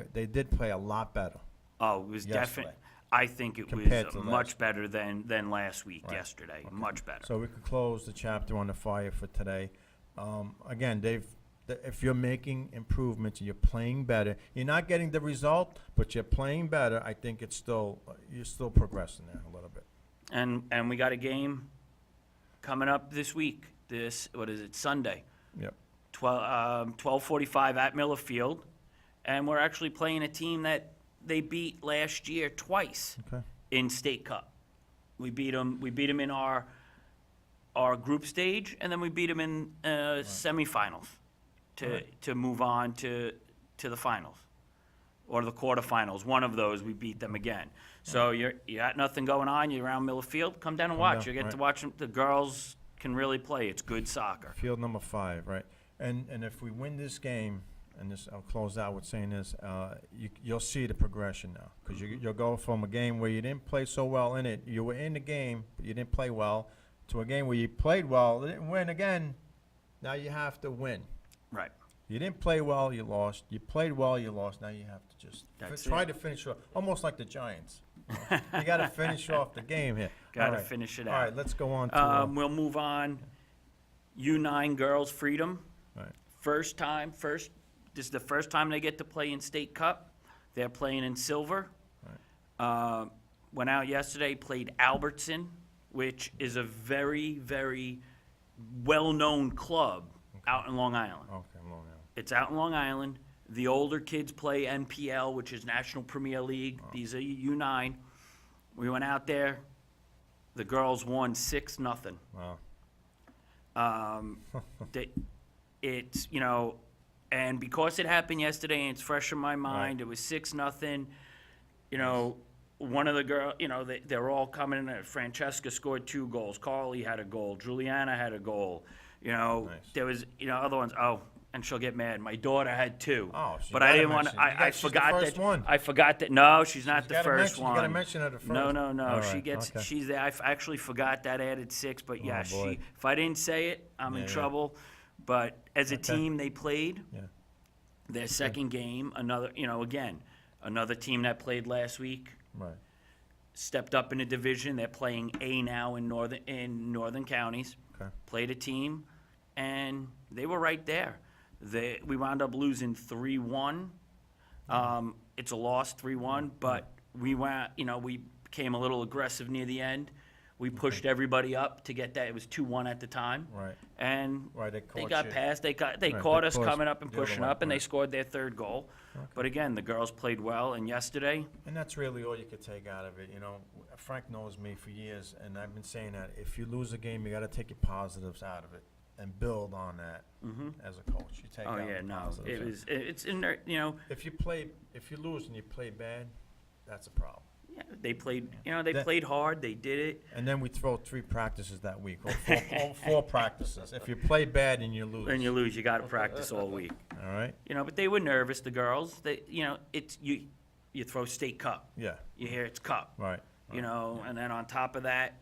a lot better. Oh, it was Yesterday. definitely. I think it Compared was to much last- better than last week. Right. Yesterday, Okay. much better. So we could close the chapter on the Fire for today. Again, if you're making improvements and you're playing better, you're not getting the result, but you're playing better, I think you're still progressing there a little bit. And we got a game coming up this week. Sunday. Yep. 12:45 at Miller Field, and we're actually playing a team that they beat last year twice Okay. in State Cup. We beat them. We beat them in our group stage, and then we beat them in semifinals to move on to the finals or the quarterfinals. One of those, we beat them again. So you got nothing going on. You're around Miller Field. Come down and watch. down, You get right. to watch them. The girls can really play. It's good soccer. Field number 5, right? And if we win this game, and I'll close out with saying this, you'll see the progression now, because you'll go from a game where you didn't play so well in it, you were in the game, but you didn't play well, to a game where you played well, didn't win again. Now you have to win. Right. You didn't play well, you lost. You played well, you lost. Now you have to just That's try it. to finish off, almost like the Giants. You got to finish off the game here. Got All to right. finish it All out. right, let's go on to We'll move on. U9 girls Freedom. right. This is the first time they get to play in State Cup. They're playing in silver. Went out yesterday, played Albertson, which is a very, very well-known club out in Long Island. Okay, I'm long now. It's out in Long Island. The older kids play NPL, which is National Premier League. These are U9. We went out there. The girls won 6-0. that it's, you know, and because it happened yesterday and it's fresh in my mind, it was 6-0. You know, one of the girls, you know, they're all coming in. Francesca scored 2 goals. Carly had a goal. Juliana had a goal. You know, there was, you know, other ones. Oh, and she'll get mad. My daughter had 2. Oh, so but you I gotta didn't want mention- to. you got- I she's the forgot first that. one. I forgot that. No, she's not You the gotta first mention- one. You gotta mention her the first. No, no, no. All She right, gets. okay. She's there. I actually forgot that added 6. But yeah, Oh, boy. if I didn't say it, I'm in Yeah. trouble. But as a Okay. team, they played. Yeah. Their second game, another. You know, again, another team that played last week. Right. Stepped up in a division. They're playing A now in northern counties. Okay. Played a team, and they were right there. We wound up losing 3-1. It's a loss, 3-1, but we became a little aggressive near the end. We pushed everybody up to get that. It was 2-1 at the time. Right. And Right, they they caught got you. past. They Right, caught they us caught us coming up and the other pushing way, up, and they right. scored their third goal. But again, the girls played well, and yesterday, And that's really all you could take out of it, you know. Frank knows me for years, and I've been saying that if you lose a game, you got to take your positives out of it and build on that as a coach. You take oh out yeah, the no, positives. it's in there, you know. If you lose and you play bad, that's a problem. Yeah, they played. You know, they That- played hard. They did it. And then we throw 3 practices that week, or 4 practices. If you play bad and you lose, When you lose, you got to practice all week. all right? You know, but they were nervous. The girls. They, you know, it's you. You throw state cup. Yeah, You hear it's cup. right. You know, and then on top of that,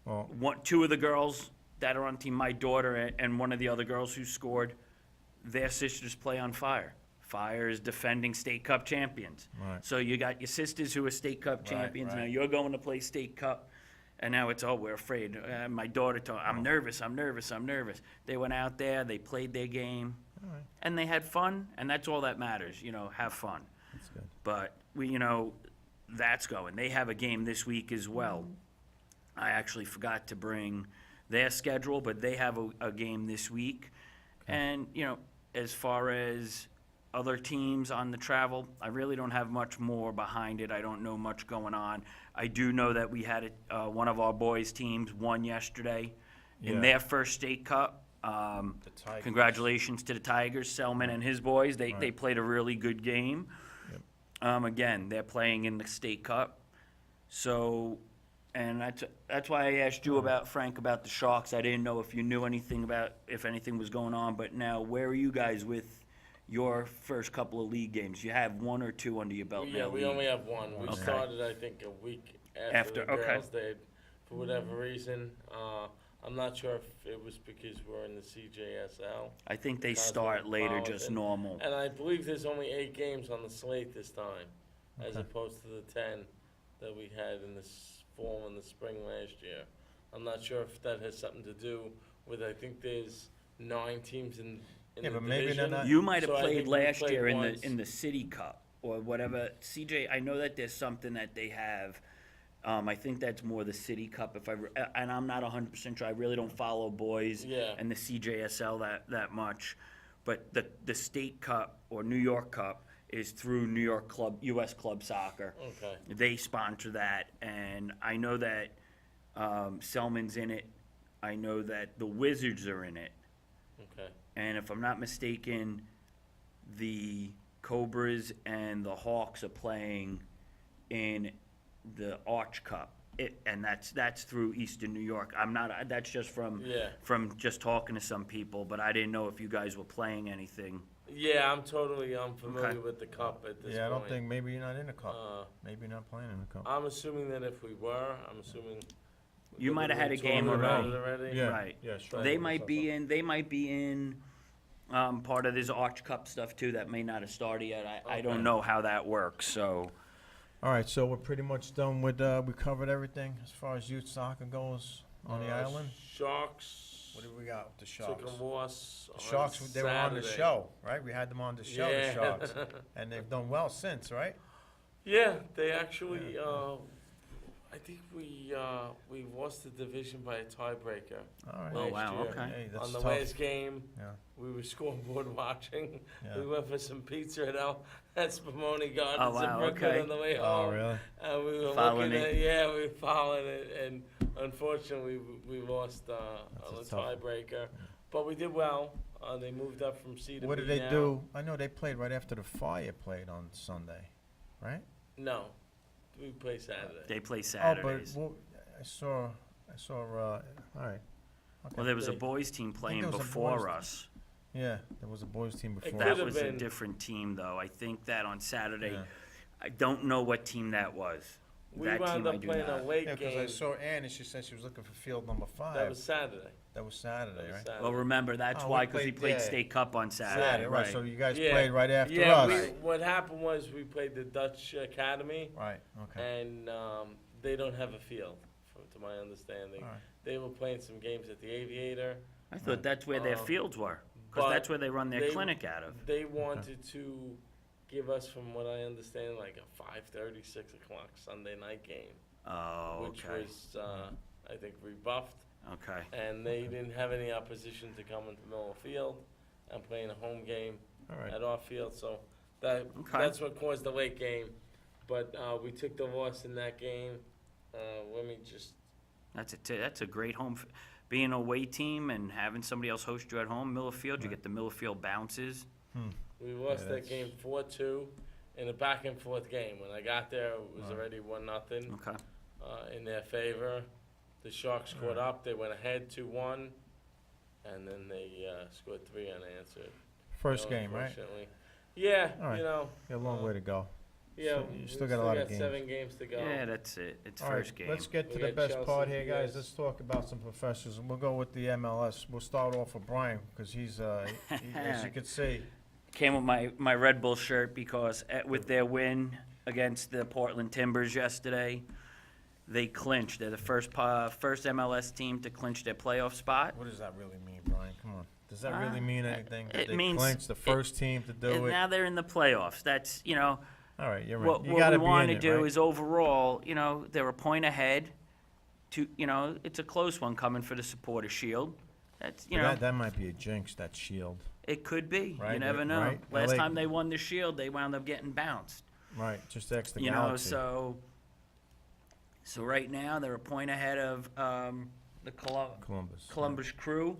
Well, 2 of the girls that are on team, my daughter and one of the other girls who scored, their sisters play on Fire. Fire is defending state cup champions. Right. So you got your sisters who are state cup Right, champions. Now right. you're going to play state cup, and now it's we're afraid. My daughter told, I'm nervous. They went out there, they played their game, all right, and they had fun, and that's all that matters. You know, have fun. that's good. But that's going. They have a game this week as well. I actually forgot to bring their schedule, but they have a game this week. And, you know, as far as other teams on the travel, I really don't have much more behind it. I don't know much going on. I do know that we had one of our boys' teams won yesterday in Yeah. their first state cup. Tigers. Congratulations to the Tigers, Selman and his boys. They Right. played a really good game. Again, they're playing in the state cup. So, and that's why I asked you about, Frank, about the Sharks. I didn't know if you knew anything about, if anything was going on. But now, where are you guys with your first couple of league games? You have 1 or 2 under your belt Yeah, now. we league. only have one. We Okay. started, I think, a week after the okay. girls did, for whatever reason. I'm not sure if it was because we're in the CJSL. I think they Cosmo start later, just Metropolitan. normal. And I believe there's only 8 games on the slate this time, as Okay. opposed to the 10 that we had in the fall and the spring last year. I'm not sure if that has something to do with, I think there's 9 teams in Yeah, the but maybe they're division. not- You might have So I played think we last played year once. in the City Cup or whatever. CJ, I know that there's something that they have. I think that's more the City Cup. And I'm not 100% sure. I really don't follow boys Yeah. and the CJSL that much. But the State Cup or New York Cup is through New York Club, U.S. Club Soccer. Okay. They sponsor that, and I know that Selman's in it. I know that the Wizards are in it. Okay. And if I'm not mistaken, the Cobras and the Hawks are playing in the Arch Cup. And that's through Eastern New York. That's just from just talking to some people, but I didn't know if you guys were playing anything. Yeah, I'm totally unfamiliar Okay. with the cup at this point. Yeah, I don't think, maybe you're not in the cup. Uh, Maybe you're not playing in the cup. I'm assuming that if we were, You might have had a we game talked about already. it already. Yeah, Right. yeah, sure. They might be in part of this Arch Cup stuff too that may not have started yet. I don't Okay. know how that works, so. All right, so we're pretty much done with, we covered everything as far as youth soccer goes on the island. Sharks. What do we got with the Took Sharks? a loss. The Sharks, they were on the Saturday. show, right? We had them on the show, the Yeah. Sharks. And they've done well since, right? Yeah, they actually. I I think we lost the division by a tiebreaker. All right. Oh, last wow, year. okay. Hey, that's On the tough. last game, Yeah. we were scoreboard watching. Yeah. We went for some pizza at Spumoni Gardens Oh, wow, in Brooklyn okay. on the way Oh, home. really? And we were Following looking it. at, yeah, we were following it, and unfortunately, we lost That's on a a tough one. tiebreaker. But we did well. They moved up from C to What B did they now. do? I know they played right after the Fire played on Sunday, right? No, we play Saturday. They play Oh, Saturdays. but I saw, all right. Okay. Well, there was a They- boys team playing there was a before boys us. Yeah, there was a boys team before. could That have was a been- different team, though. I think that on Saturday, Yeah. I don't know what team that was. We That wound team I up do playing a not. late Yeah, because I game. saw Ann and she said she was looking for field number 5. That was Saturday. That was Saturday, That was right? Saturday. Well, remember, that's Oh, we why, because he played played there. State Cup on Saturday, Saturday, right? So you guys Yeah. played right after Yeah, us. what happened was we played the Dutch Academy, Right. Okay. and they don't have a field, to my understanding. All right. They were playing some games at the Aviator. I thought that's where their Um, fields were, because but that's where they run their they- clinic out of. They wanted to give us, from what I understand, like a 5:30, 6 o'clock Sunday night game, Oh, which okay, was, I think, rebuffed. okay. And they didn't have any opposition to coming to Miller Field and playing a home game All right. at our field, so that's what caused the late game. But we took the loss in that game. Let me just, That's a great home, being a away team and having somebody else host you at home, Miller Field, you Right. get the Miller Field bounces. we lost that that's- game 4-2 in a back and forth game. When I got there, it was Right. already 1-0 Okay. in their favor. The Sharks scored up, they went ahead 2-1, and then they scored 3 unanswered. First game, right? Unfortunately. Yeah, All right. you know. Got a long way to go. Yeah, you we still got a lot of 7 games to go. Yeah, that's it. It's All right, first game. let's get to We the got best Chelsea, part here, guys. yes. Let's talk about some professors. We'll go with the MLS. We'll start off with Brian, because he's, as you can see, Came with my Red Bull shirt because with their win against the Portland Timbers yesterday, they clinched. They're the first MLS team to clinch their playoff spot. what does that really mean, Brian? Come on. Does that really mean anything? it They means- clinched the first team to do And it? now they're in the playoffs. That's, All right, you're right. what You we gotta be want in to it, do right? is overall, they're a point ahead. It's a close one coming for the Supporter Shield. That's, But that might be a jinx, that shield. it could be. You Right, never right, know. right. Last LA time they won the Shield, they wound up getting bounced. Right, just X the You know, Galaxy. so right now they're a point ahead of the Columbus. Columbus Crew.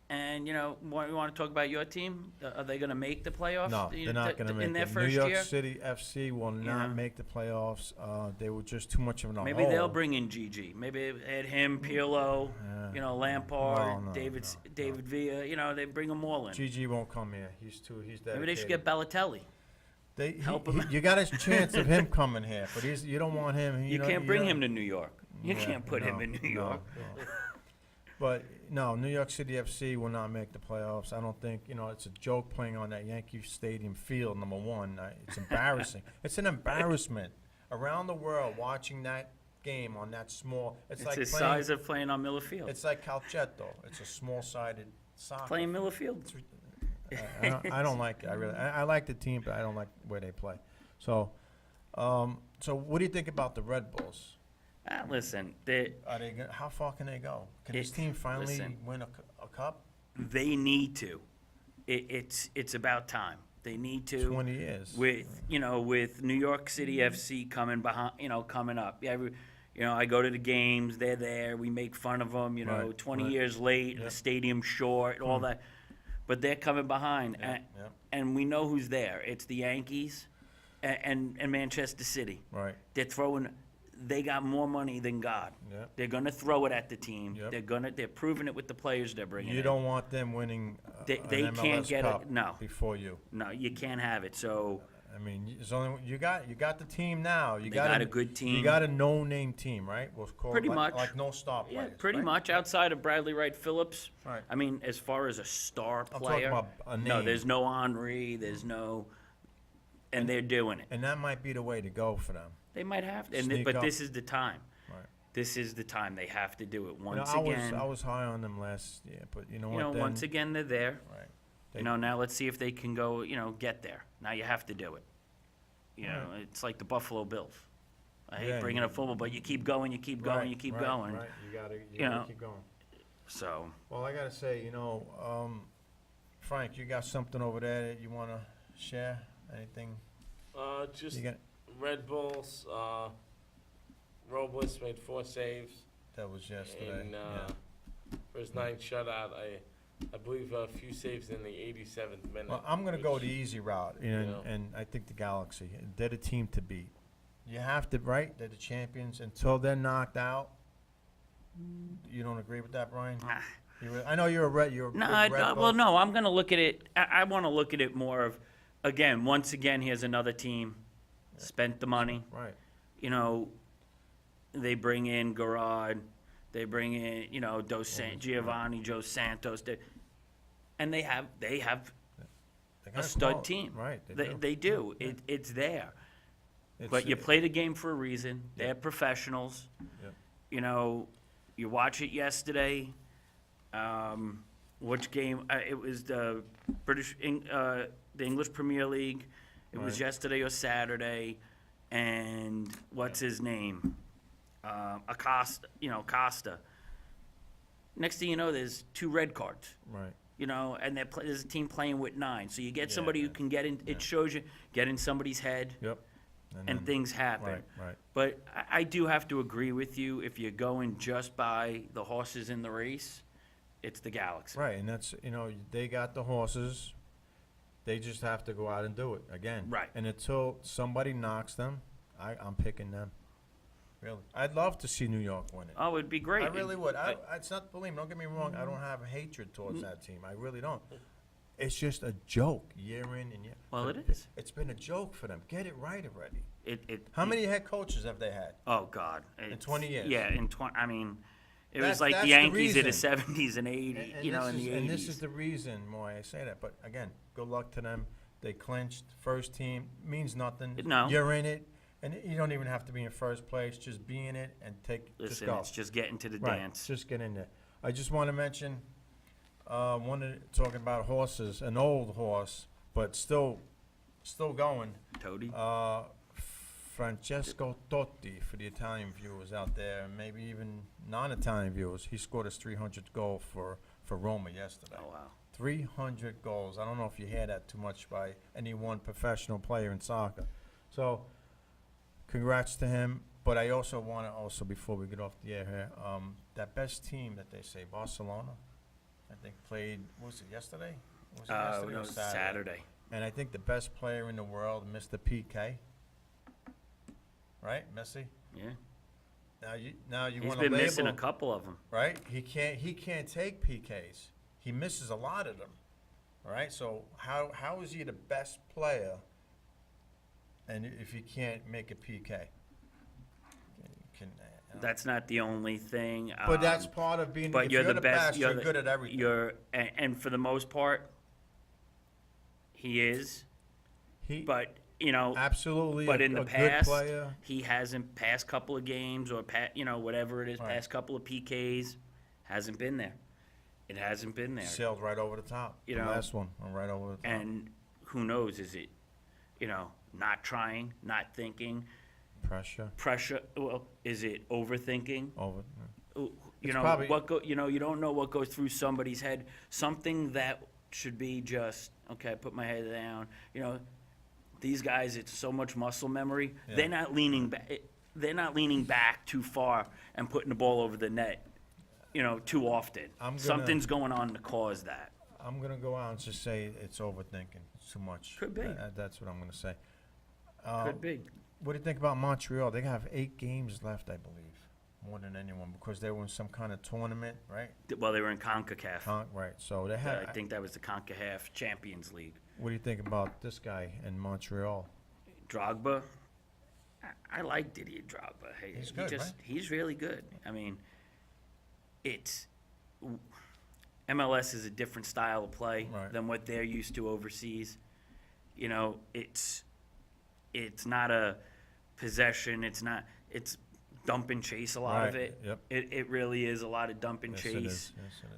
And, want to talk about your team? Are they going to make the playoffs? No, they're not going to make in their it. first New York year? City FC will Yeah. not make the playoffs. They were just too much of an Maybe they'll bring in Gigi. Maybe add him, Pirlo, Lampard, Well, no, David no. Villa. They bring them all in. GG won't come here. He's dedicated. Maybe they should get Balotelli. Help him. You got a chance of him coming here, but you don't want him. You can't bring him to New York. You can't put him no, in New no, York. no. But no, New York City FC will not make the playoffs. I don't think, it's a joke playing on that Yankee Stadium field, number one. It's embarrassing. It's an embarrassment around the world watching that game on that small. It's It's like the playing, size of playing on Miller Field. it's like Calcetto. It's a small-sided soccer. Playing Miller Field. I don't like it. I like the team, but I don't like where they play. So what do you think about the Red Bulls? Listen, How far can they go? Can this team finally listen. win a cup? they need to. It's about time. They need to. 20 years. With New York City FC coming behind, coming up. Yeah, I go to the games. They're there. We make fun of them. Right, 20 right. years late, Yep. the stadium short, all that. But they're coming behind, Yep, yep. and we know who's there. It's the Yankees, and Manchester City. Right. They're throwing. They got more money than God. Yep. They're gonna throw it at the team. Yep. They're proving it with the players they're bringing You in. don't want them winning They an MLS can't get cup it. No. before you. No, you can't have it. So I mean, it's only you got the team now. You They got a good team. You got a no-name team, right? We'll call Pretty it much. like no star yeah, players. pretty right? much outside of Bradley Wright Phillips. Right. I mean, as far as a star I'm player, talking about a no, name. there's no Henri. There's no, and they're doing it. And that might be the way to go for them. They might have to, Sneak but up. this is the time. Right. This is the time they have to do it once I again. was high on them last year, but you know what? Then, once again they're there. Right. Now let's see if they can go. Get there. Now you have to do it. It's like the Buffalo Bills. I hate Yeah, bringing up football, but you keep going, you keep going, you keep Right, going. Right, you gotta know. keep going. So, Well, I gotta say, Frank, you got something over there that you wanna share? Anything? Just You got, Red Bulls, Robles made 4 saves. that was yesterday, And yeah. for his 9th shutout, I believe a few saves in the 87th minute. Well, I'm gonna go which- the easy route, you know. and I think the Galaxy, they're the team to beat. You have to, right? They're the champions. Until they're knocked out. You don't agree with that, Brian? ah. I know you're a Red. You're a No, big Red Bull. well, no, I'm going to look at it. I want to look at it more of, again, once again, here's another team, spent the money. Right. You know, they bring in Garrard, they bring in, Giovanni, Joe Santos, and they have They got a stud quality. team. Right. They do. It's there. It's- But you play the game for a reason. They're professionals. Yep. You know, you watch it yesterday. Which game? It was the the English Premier League. It was Right. yesterday or Saturday, and what's his name? Acosta. Costa. Next thing you know, there's 2 red cards. Right. And there's a team playing with 9. So you get Yeah, somebody who yeah, can get in. yeah. It shows you get in somebody's head, Yep. and then- things happen. Right. Right. But I do have to agree with you. If you're going just by the horses in the race, it's the Galaxy. Right. And that's they got the horses. They just have to go out and do it again. Right. And until somebody knocks them, I'm picking them. Really. I'd love to see New York win it. Oh, it'd be great. I really would. But- It's not, believe me, don't get me wrong, I don't have hatred towards that team. I really don't. It's just a joke, year in and year. Well, it is. It's been a joke for them. Get it right already. It. How many head coaches have they had? Oh God. In 20 years? Yeah, in 20. I mean, it That's- was like that's the the Yankees of the reason. 70s and 80s. In the 80s. And this is the reason why I say that. But again, good luck to them. They clinched. First team means nothing. No. You're in it. And you don't even have to be in first place. Just be in it and just Listen, go. it's just getting to the Right, dance. just get in there. I just want to mention, talking about horses, an old horse, but still going. Toady. Francesco Totti, for the Italian viewers out there, and maybe even non-Italian viewers. He scored his 300th goal for Roma yesterday. Oh wow. 300 goals. I don't know if you hear that too much by any one professional player in soccer. So, congrats to him. But I also want to before we get off the air here, that best team that they say, Barcelona, I think played, was it yesterday? Was it yesterday No, or Saturday. And I think the best player in the world, Mr. PK. Right, Messi? Yeah. Now you He's want to been missing a label, couple of them. right? He can't take PKs. He misses a lot of them. All right? So how is he the best player and if he can't make a PK? That's not the only thing. But that's part of being. But If you're the best. you're good at everything. And for the most part, he is. But Absolutely. But in the a good past, player. he hasn't past couple of games or whatever it is, Right. past couple of PKs, hasn't been there. It hasn't been there. Sailed right over the top. You the know, last one, right over the top. And who knows? Is it, not trying, not thinking, Pressure Well, is it overthinking? over. You It's probably- you don't know what goes through somebody's head. Something that should be just okay. Put my head down. These guys, it's so much muscle memory. Yeah. They're not leaning back. They're not leaning back too far and putting the ball over the net. Too often. Something's going on to cause that. I'm gonna go out and just say it's overthinking too much. Could be. That's what I'm gonna say. Could be. What do you think about Montreal? They have 8 games left, I believe, more than anyone because they were in some kind of tournament, right? Well, they were in CONCACAF. Right. So they had. I think that was the CONCACAF Champions League. What do you think about this guy in Montreal? Drogba. I like Didier Drogba. He's good, right? He's really good. I mean, MLS is a different style of play Right. than what they're used to overseas. It's not a possession. It's dump and chase a lot of Right, it. yep. It really is a lot of dump and Yes, chase. it is. Yes, it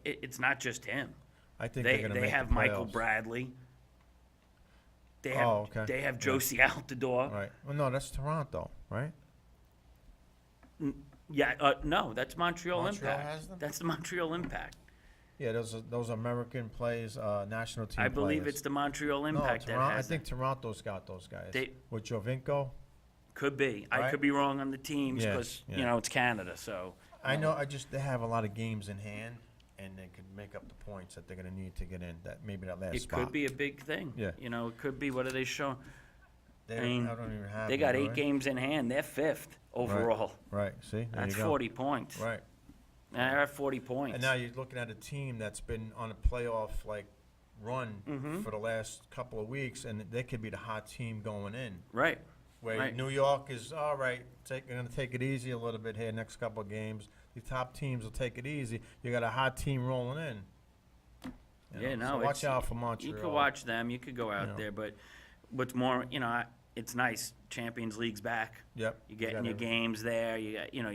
is. It's not just him. I think they're gonna They make have the Michael playoffs. Bradley. They have, Oh, okay. They have Yeah. Josie Altidore. Right. Well, no, that's Toronto, right? Yeah, no, that's Montreal Montreal Impact. has them? That's the Montreal Impact. Yeah, those American plays, national team I believe players. it's the Montreal No, Impact that Toronto, I has think them. Toronto's got those guys. They- With Jovinko? Could be. I Right? could be wrong on the teams Yeah, because, yeah. you know, it's Canada, so. I know, they have a lot of games in hand, and they could make up the points that they're gonna need to get in, that last It spot. could be a big thing. Yeah. You know, it could be, what are they showing? They I mean, don't even have They them, got do 8 games in hand. They're 5th overall. Right, see, there That's you go. 40 points. Right, They're at 40 points. and now you're looking at a team that's been on a playoff, run Mm-hmm. for the last couple of weeks, and they could be the hot team going in. Right. Where Right. New York is, all right, they're gonna take it easy a little bit here, next couple of games. The top teams will take it easy. You got a hot team rolling in. Yeah, no, So watch it's- out for Montreal. You could watch them. You could go out know. there, but what's more, you know, it's nice. Champions League's back. Yep. You're getting your games there. You got, you know,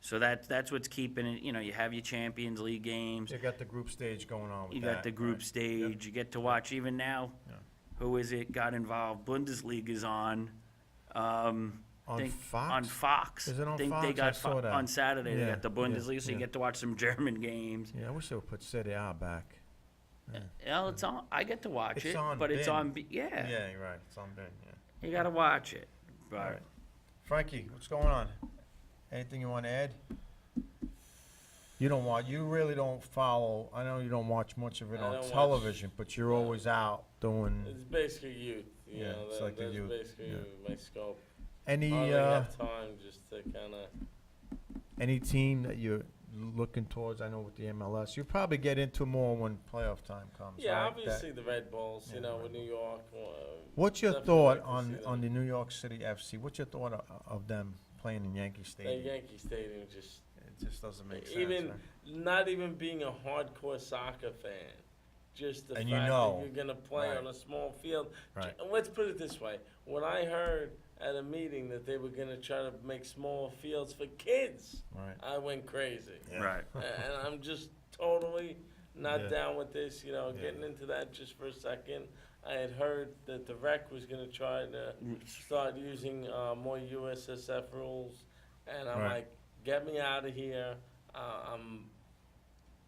so that's what's keeping it. You know, you have your Champions League games. You got the group stage going on with You that. got the group right. stage. You get to watch even now. Yeah. Who is it? Got involved. Bundesliga is on. On Fox? On Fox. Is it on Think Fox? They I got saw that. on Saturday. They Yeah, got the yeah, Bundesliga, so you yeah. get to watch some German games. Yeah, I wish they would put Serie A back. Well, it's on. I get to watch It's it, on but it's bin. on. Yeah, you're right. It's on Ben, yeah. You gotta watch it. But All right. Frankie, what's going on? Anything you want to add? You really don't follow, I know you don't watch much of it I on don't watch- television, but you're always out doing It's basically youth. You Yeah, know, it's like the that's youth, basically yeah. my scope. any, Hardly have time just to kind of. any team that you're looking towards, I know with the MLS, you probably get into more when playoff time comes, Yeah, right? obviously the Red Bulls. Yeah, You know, Red with New York. What's your definitely thought like to on, see them. on the New York City FC? What's your thought of them playing in Yankee The Stadium? Yankee Stadium just. It just doesn't make sense, Even right? not even being a hardcore soccer fan, just the And fact you know, that you're gonna play right. on a small field. Right. Let's put it this way: when I heard at a meeting that they were gonna try to make small fields for kids, Right. I went crazy. Yeah. right. And I'm just totally not Yeah. down with this. You know, Yeah. getting into that just for a second. I had heard that the rec was gonna try to start using more USSF rules, and I'm Right. like, get me out of here.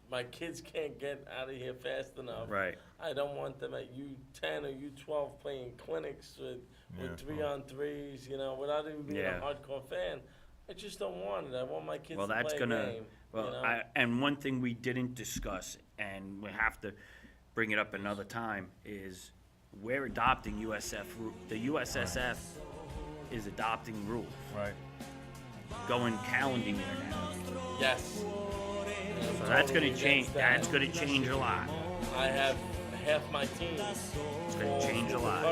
My kids can't get out of here fast enough. Right. I don't want them at U10 or U12 playing clinics with Yeah. 3-on-3s, you know, without even being Yeah. a hardcore fan. I just don't want it. I want my kids Well, to that's play gonna. a game. Well, you know? and one thing we didn't discuss, and we have to bring it up another time, is we're adopting the USSF is adopting rules, Right. going calendar year now. Yes. So that's gonna change. That's gonna change a lot. I have half my team. It's gonna change a lot.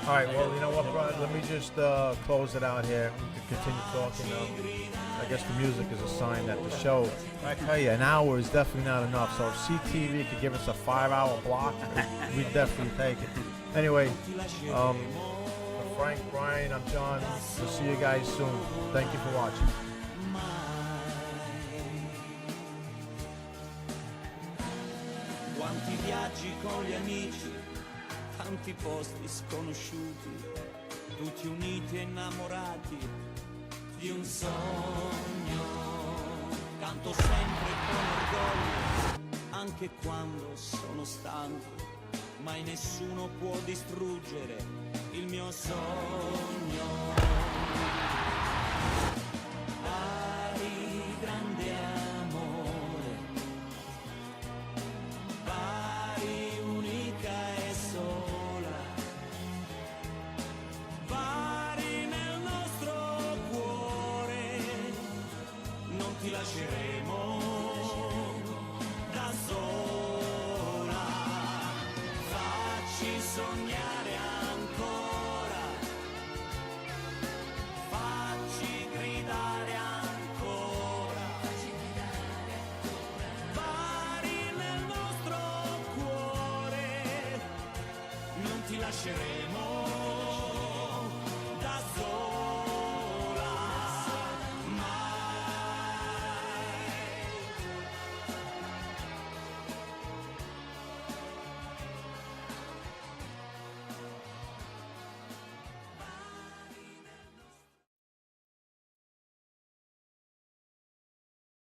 All right, well, you know what, Brian, let me just close it out here. We can continue talking. I guess the music is a sign that the show, I tell you, an hour is definitely not enough. So if CTV could give us a 5-hour block, we'd definitely take it. Anyway, for Frank, Brian, I'm John. We'll see you guys soon. Thank you for watching. Quanti viaggi con gli amici, tanti posti sconosciuti, tutti uniti e innamorati di un sogno. Canto sempre con orgoglio, anche quando sono stanco, mai nessuno può distruggere il mio sogno.